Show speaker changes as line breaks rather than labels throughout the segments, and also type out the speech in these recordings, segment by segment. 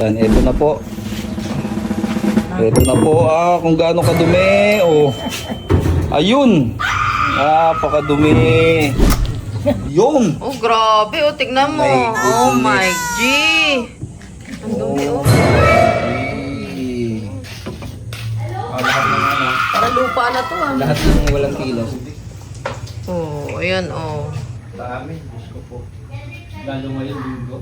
Yan, eto na po. Eto na po kung gaano kadumi. Oh. Ayun. Napakadumi. Yun.
Oh, grabe. Oh, tignan mo.
My
Oh
goodness.
my G. Ang dumi, oh.
Lahat ng ano.
Para lupa na to, ah.
Lahat ng walang kilos.
Oh, ayan, oh.
Dami. Diyos ko po. Lalo ngayon linggo.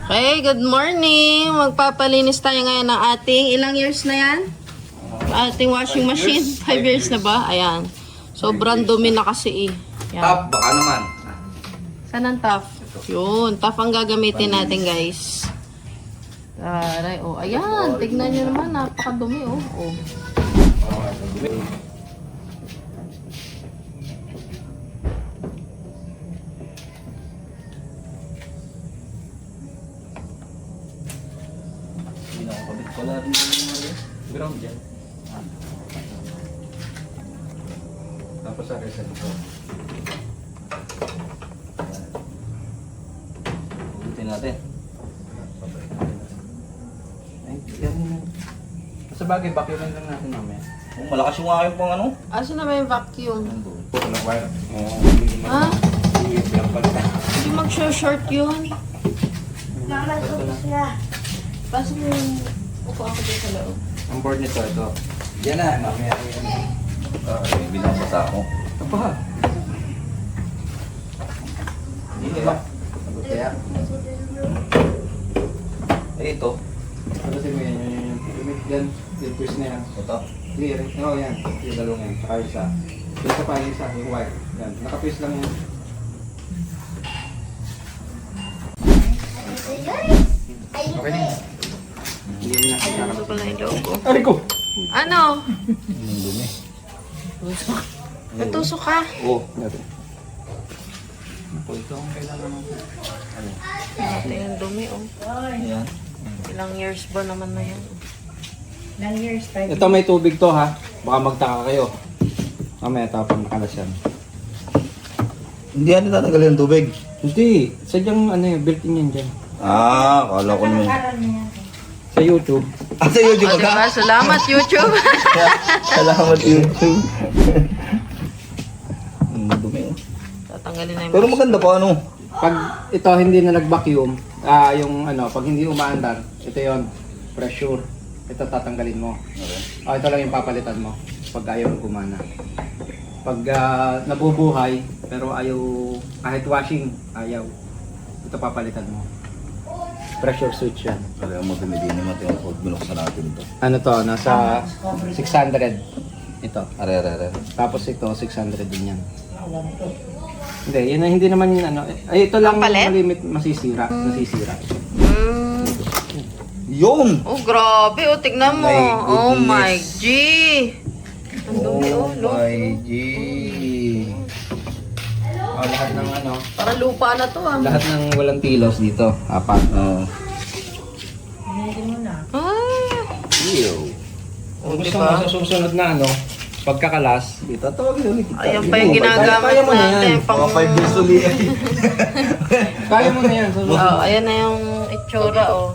Hey, good morning. Magpapalinis tayo ngayon ng ating, ilang years na yan? Ating washing machine. 5 years na ba? Ayan. Sobrang dumi na kasi eh. Yan.
Top, baka naman.
Saan ang tough? Yun, tough ang gagamitin natin, guys. Taray, oh. Ayan, tignan nyo naman. Napakadumi, oh. Oh.
Hindi na ako kabit pala rin yung ground dyan. Tapos sa reset ito. Ulitin natin. Ay, yan.
Sa bagay, vacuumin lang natin mamaya.
Oh, malakas yung aking pang ano.
Asa na ba yung vacuum?
Walang wire. Oo.
Ha?
Lang pala.
Hindi mag-short yun. Paso mo yung upo ako dito sa loob.
Ang board nito, ito.
Yan na.
Mamaya.
Binabasa ako.
Ito pa.
Hindi ba?
Sagot kaya.
Eh, ito.
Sagutin mo yan. Yan. Yung twist na yan.
Ito.
Sige, oo yan. Yung dalawang yan. Saka yung isa. Yung isa pa, yung isa. Yung wire. Yan. Naka-twist lang yan. Okay na. Hindi mo na
Ano pala yung logo?
Aray ko!
Ano?
Yung dumi.
Natusok ka?
Oh.
Natin. Ako, ito ang kailangan mo.
Ito yung dumi, oh.
Ayan.
Ilang years ba naman na yan?
Ito may tubig to ha. Baka magtaka kayo. Mamaya tapang nakalas yan.
Hindi yan tatanggalin ng tubig.
Hindi. Sadyang ano yun, built-in yan dyan.
Kala ko naman.
Sa YouTube.
Sa YouTube
O, diba?
ka?
Salamat, YouTube!
Salamat YouTube. Dumi oh.
Tatanggalin na yung
Pero maganda pa ano.
Pag ito hindi na nag-vacuum, yung ano, pag hindi umaandar, ito yon pressure. Ito tatanggalin mo. Ito lang yung papalitan mo pag ayaw gumana. Pag nabubuhay, pero ayaw, kahit washing, ayaw. Ito papalitan mo. Pressure switch yan.
Kaya madumi din naman yung pag binuksan natin ito.
Ano to, nasa 600. Ito.
Are.
Tapos ito, 600 din yan. Hindi, yun na, hindi naman yun ano. Ay, ito lang
Pampalit?
malimit masisira. Nasisira.
Mm.
Yun!
Oh, grabe. Oh, tignan mo.
My
Oh
goodness.
my G. Ang dumi, oh. Lo.
my G.
Lahat ng ano,
Para lupa na to, ah.
lahat ng walang tilos dito. Apat.
Oh.
Ah.
Ew.
Oh,
Kung gusto
diba?
mo sa susunod na ano, pagkakalas,
Tatawagin ulit kita.
Ayan pa yung ginagamit
Kaya mo na yan.
natin. Pang...
Mga 5 years ulit.
kaya mo na yan.
Oh, ayan na yung itsura, oh.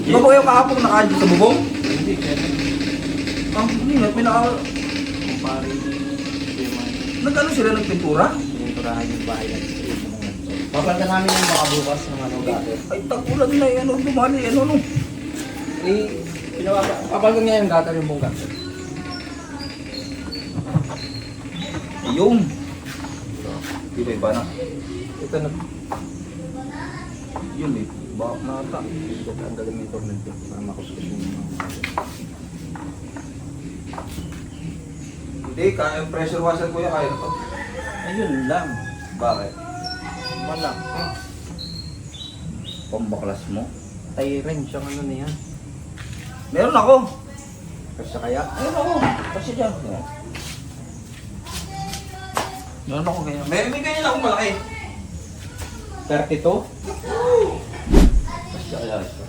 Di ba po yung kahapon nakaadyo sa bubong?
Hindi, kaya
Ang hindi, may naka...
pare,
Nag-ano sila, nagpintura?
pininturahan yung bayan. Papalitan namin yung baka bukas ng ano dati.
Ay, tagulan na yan, ano, dumali, ano, no?
Papalitan niya yung gutter yung buong gutter.
Yung. Dito iba na.
Ito na.
Yun eh, baka nata.
Ito ang galing ng tornado para makuskus yung mga.
Hindi, kaya pressure washer ko yan, kaya to.
Ayun lang.
Bakit?
Wala.
Pambaklas mo?
Tie wrench ang ano na yan.
Meron ako.
Kasi kaya?
Ayun ako. Kasi dyan. Meron ako ganyan. May ganyan akong malaki.
32?
Kasi kaya ito.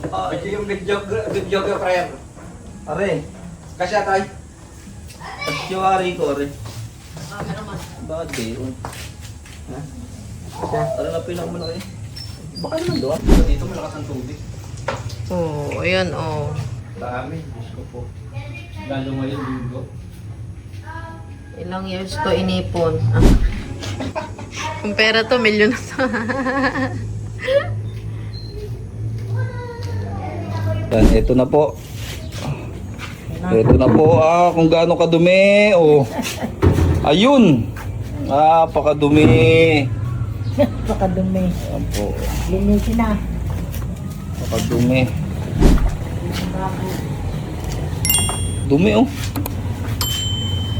Ito yung videographer.
Are.
Kasi atay.
Kasi yung ari ko, are.
Cameraman.
Bakit gayon?
Ha? Kasi?
Are na pinakamalaki. Baka naman doon.
Dito malakas ang tubig.
Oh, ayan oh.
Dami. Diyos ko po. Lalo ngayon linggo.
Ilang years ko inipon. Ah. Kung pera to, milyon na to.
Yan, ito na po. Ito na po kung gaano kadumi. Oh. Ayun. Napakadumi.
Pakadumi.
Ayan po.
Linisin na.
Napakadumi. Dumi oh.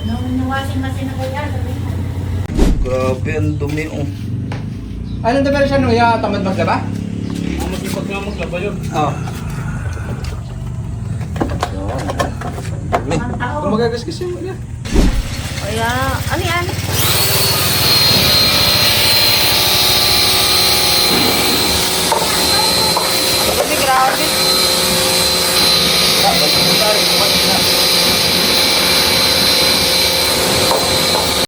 Nung washing machine ako yan, sabihin mo.
Grabe ang dumi oh.
Anong dapat siya nung tamad maglaba?
Masipag nga maglaba yun.
Oo.
Dumi.
Kung magagasgas yun, wala.
Kaya, ano yan? Grabe, grabe.
Grabe,